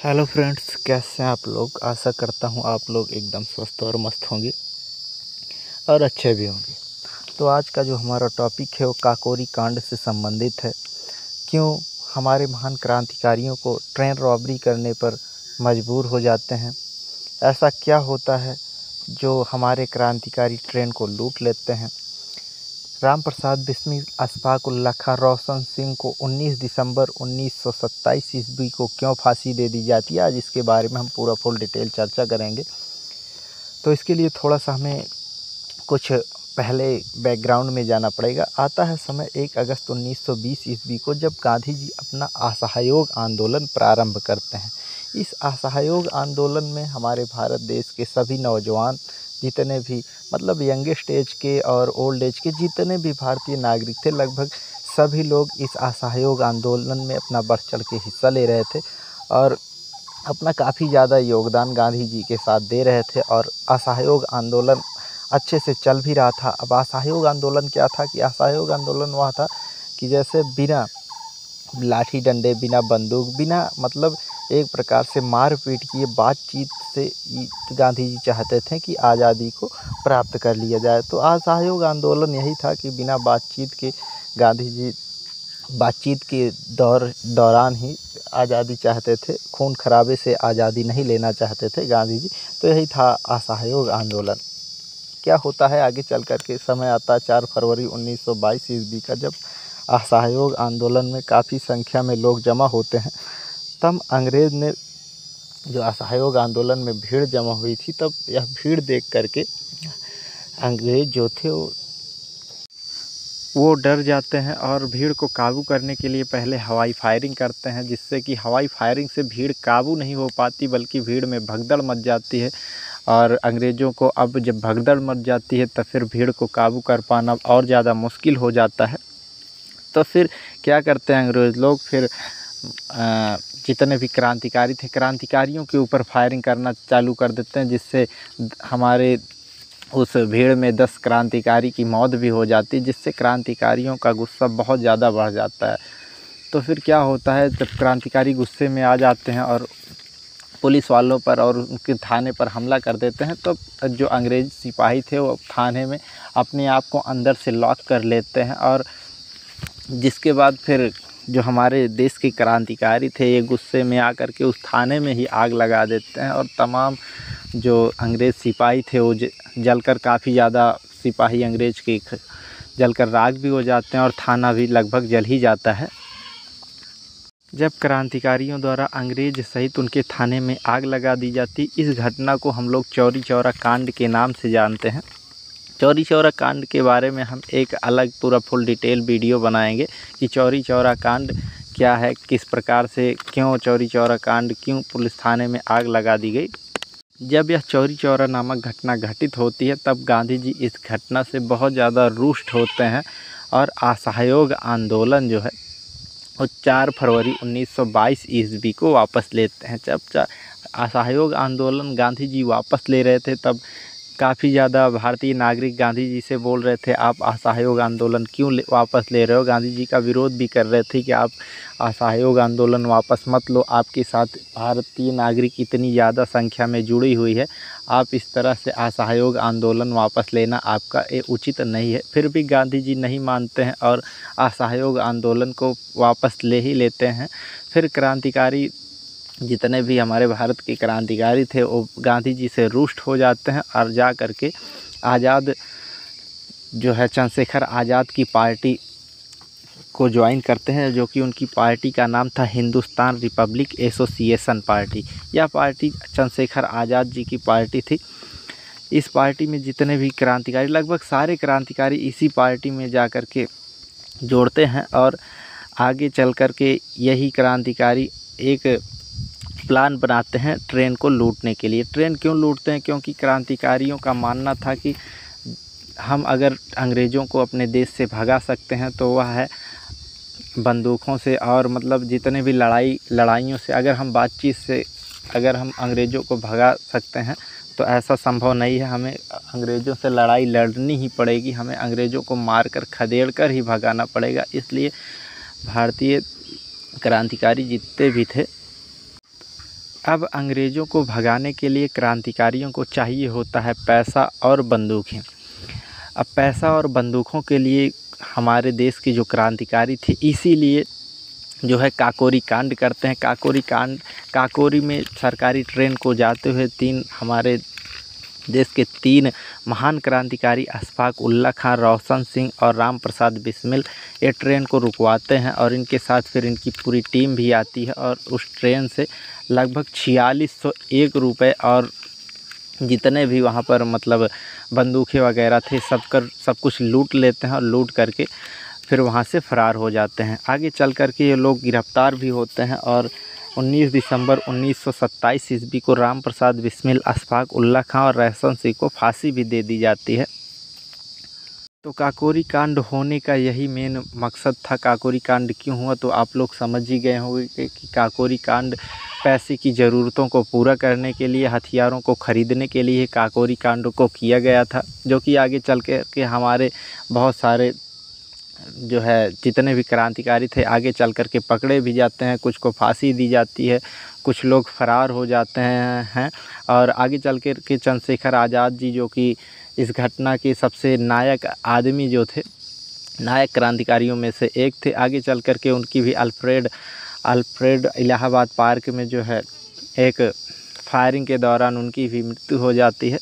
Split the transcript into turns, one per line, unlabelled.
Hello friends, कैसे हैं आप लोग। आशा करता हूं आप लोग एकदम स्वस्थ और मस्त होंगे और अच्छे भी होंगे। तो आज का जो हमारा टॉपिक है वो काकोरी कांड से संबंधित है। क्यों हमारे महान क्रांतिकारियों को ट्रेन रॉबरी करने पर मजबूर हो जाते हैं। ऐसा क्या होता है जो हमारे क्रांतिकारी ट्रेन को लूट लेते हैं। राम प्रसाद बिस्मिल अशफाक उल्लाह खां रोशन सिंह को 19 दिसंबर 1927 ईस्वी को क्यों फांसी दे दी जाती है, आज इसके बारे में हम पूरा फुल डिटेल चर्चा करेंगे। तो इसके लिए थोड़ा सा हमें कुछ पहले बैकग्राउंड में जाना पड़ेगा। आता है समय 1 अगस्त 1920 ईस्वी को, जब गांधी जी अपना असहयोग आंदोलन प्रारंभ करते हैं। इस असहयोग आंदोलन में हमारे भारत देश के सभी नौजवान, जितने भी मतलब यंगेस्ट एज के और ओल्ड एज के जितने भी भारतीय नागरिक थे, लगभग सभी लोग इस असहयोग आंदोलन में अपना बढ़ चढ़ के हिस्सा ले रहे थे और अपना काफ़ी ज़्यादा योगदान गांधी जी के साथ दे रहे थे। और असहयोग आंदोलन अच्छे से चल भी रहा था। अब असहयोग आंदोलन क्या था कि असहयोग आंदोलन वह था कि जैसे बिना लाठी डंडे, बिना बंदूक, बिना मतलब एक प्रकार से मार पीट किए बातचीत से गांधी जी चाहते थे कि आज़ादी को प्राप्त कर लिया जाए। तो असहयोग आंदोलन यही था कि बिना बातचीत के गांधी जी बातचीत के दौरान ही आज़ादी चाहते थे। खून खराबे से आज़ादी नहीं लेना चाहते थे गांधी जी। तो यही था असहयोग आंदोलन। क्या होता है आगे चल कर के, समय आता है 4 फरवरी 1922 ईस्वी का, जब असहयोग आंदोलन में काफ़ी संख्या में लोग जमा होते हैं। तब अंग्रेज़ ने जो असहयोग आंदोलन में भीड़ जमा हुई थी, तब यह भीड़ देख करके अंग्रेज़ जो थे वो डर जाते हैं और भीड़ को काबू करने के लिए पहले हवाई फायरिंग करते हैं, जिससे कि हवाई फायरिंग से भीड़ काबू नहीं हो पाती बल्कि भीड़ में भगदड़ मच जाती है। और अंग्रेज़ों को अब जब भगदड़ मच जाती है तो फिर भीड़ को काबू कर पाना और ज़्यादा मुश्किल हो जाता है। तो फिर क्या करते हैं अंग्रेज़ लोग, फिर जितने भी क्रांतिकारी थे, क्रांतिकारियों के ऊपर फायरिंग करना चालू कर देते हैं, जिससे हमारे उस भीड़ में 10 क्रांतिकारी की मौत भी हो जाती है, जिससे क्रांतिकारियों का गुस्सा बहुत ज़्यादा बढ़ जाता है। तो फिर क्या होता है, जब क्रांतिकारी गुस्से में आ जाते हैं और पुलिस वालों पर और उनके थाने पर हमला कर देते हैं, तो जो अंग्रेज़ी सिपाही थे वो थाने में अपने आप को अंदर से लॉक कर लेते हैं। और जिसके बाद फिर जो हमारे देश के क्रांतिकारी थे, ये गुस्से में आकर के उस थाने में ही आग लगा देते हैं और तमाम जो अंग्रेज़ सिपाही थे वो जलकर काफ़ी ज़्यादा सिपाही अंग्रेज़ के जलकर राख भी हो जाते हैं और थाना भी लगभग जल ही जाता है। जब क्रांतिकारियों द्वारा अंग्रेज सहित उनके थाने में आग लगा दी जाती, इस घटना को हम लोग चौरी चौरा कांड के नाम से जानते हैं। चौरी चौरा कांड के बारे में हम एक अलग पूरा फुल डिटेल वीडियो बनाएंगे कि चौरी चौरा कांड क्या है, किस प्रकार से, क्यों चौरी चौरा कांड, क्यों पुलिस थाने में आग लगा दी गई। जब यह चौरी चौरा नामक घटना घटित होती है, तब गांधी जी इस घटना से बहुत ज़्यादा रुष्ट होते हैं और असहयोग आंदोलन जो है वो 4 फरवरी 1922 ईस्वी को वापस लेते हैं। जब असहयोग आंदोलन गांधी जी वापस ले रहे थे, तब काफ़ी ज़्यादा भारतीय नागरिक गांधी जी से बोल रहे थे, आप असहयोग आंदोलन क्यों वापस ले रहे हो। गांधी जी का विरोध भी कर रहे थे कि आप असहयोग आंदोलन वापस मत लो, आपके साथ भारतीय नागरिक इतनी ज़्यादा संख्या में जुड़ी हुई है, आप इस तरह से असहयोग आंदोलन वापस लेना आपका ये उचित नहीं है। फिर भी गांधी जी नहीं मानते हैं और असहयोग आंदोलन को वापस ले ही लेते हैं। फिर क्रांतिकारी जितने भी हमारे भारत के क्रांतिकारी थे वो गांधी जी से रुष्ट हो जाते हैं और जा कर के आज़ाद जो है चंद्रशेखर आज़ाद की पार्टी को ज्वाइन करते हैं, जो कि उनकी पार्टी का नाम था हिंदुस्तान रिपब्लिक एसोसिएशन पार्टी। यह पार्टी चंद्रशेखर आज़ाद जी की पार्टी थी। इस पार्टी में जितने भी क्रांतिकारी, लगभग सारे क्रांतिकारी इसी पार्टी में जा कर के जोड़ते हैं और आगे चल कर के यही क्रांतिकारी एक प्लान बनाते हैं ट्रेन को लूटने के लिए। ट्रेन क्यों लूटते हैं, क्योंकि क्रांतिकारियों का मानना था कि हम अगर अंग्रेज़ों को अपने देश से भगा सकते हैं तो वह है बंदूकों से, और मतलब जितने भी लड़ाइयों से। अगर हम बातचीत से अगर हम अंग्रेज़ों को भगा सकते हैं तो ऐसा संभव नहीं है, हमें अंग्रेज़ों से लड़ाई लड़नी ही पड़ेगी, हमें अंग्रेज़ों को मारकर खदेड़ कर ही भगाना पड़ेगा। इसलिए भारतीय क्रांतिकारी जितने भी थे अब अंग्रेज़ों को भगाने के लिए क्रांतिकारियों को चाहिए होता है पैसा और बंदूकें। अब पैसा और बंदूकों के लिए हमारे देश के जो क्रांतिकारी थे इसीलिए जो है काकोरी कांड करते हैं। काकोरी में सरकारी ट्रेन को जाते हुए हमारे देश के 3 महान क्रांतिकारी अशफाक उल्लाह खां, रोशन सिंह और राम प्रसाद बिस्मिल ये ट्रेन को रुकवाते हैं और इनके साथ फिर इनकी पूरी टीम भी आती है और उस ट्रेन से लगभग 4601 रुपये और जितने भी वहाँ पर मतलब बंदूकें वगैरह थे सब कुछ लूट लेते हैं और लूट करके फिर वहाँ से फ़रार हो जाते हैं। आगे चल कर के ये लोग गिरफ़्तार भी होते हैं और 19 दिसंबर 1927 ईस्वी को राम प्रसाद बिस्मिल, अशफाक उल्लाह खां और रोशन सिंह को फांसी भी दे दी जाती है। तो काकोरी कांड होने का यही मेन मकसद था। काकोरी कांड क्यों हुआ तो आप लोग समझ ही गए होंगे कि काकोरी कांड पैसे की ज़रूरतों को पूरा करने के लिए, हथियारों को ख़रीदने के लिए काकोरी कांड को किया गया था, जो कि आगे चल के हमारे बहुत सारे जो है जितने भी क्रांतिकारी थे आगे चल कर के पकड़े भी जाते हैं, कुछ को फांसी दी जाती है, कुछ लोग फ़रार हो जाते हैं और आगे चल कर के चंद्रशेखर आज़ाद जी जो कि इस घटना के सबसे नायक आदमी जो थे, नायक क्रांतिकारियों में से एक थे। आगे चल कर के उनकी भी अल्फ्रेड इलाहाबाद पार्क में जो है एक फायरिंग के दौरान उनकी भी मृत्यु हो जाती है।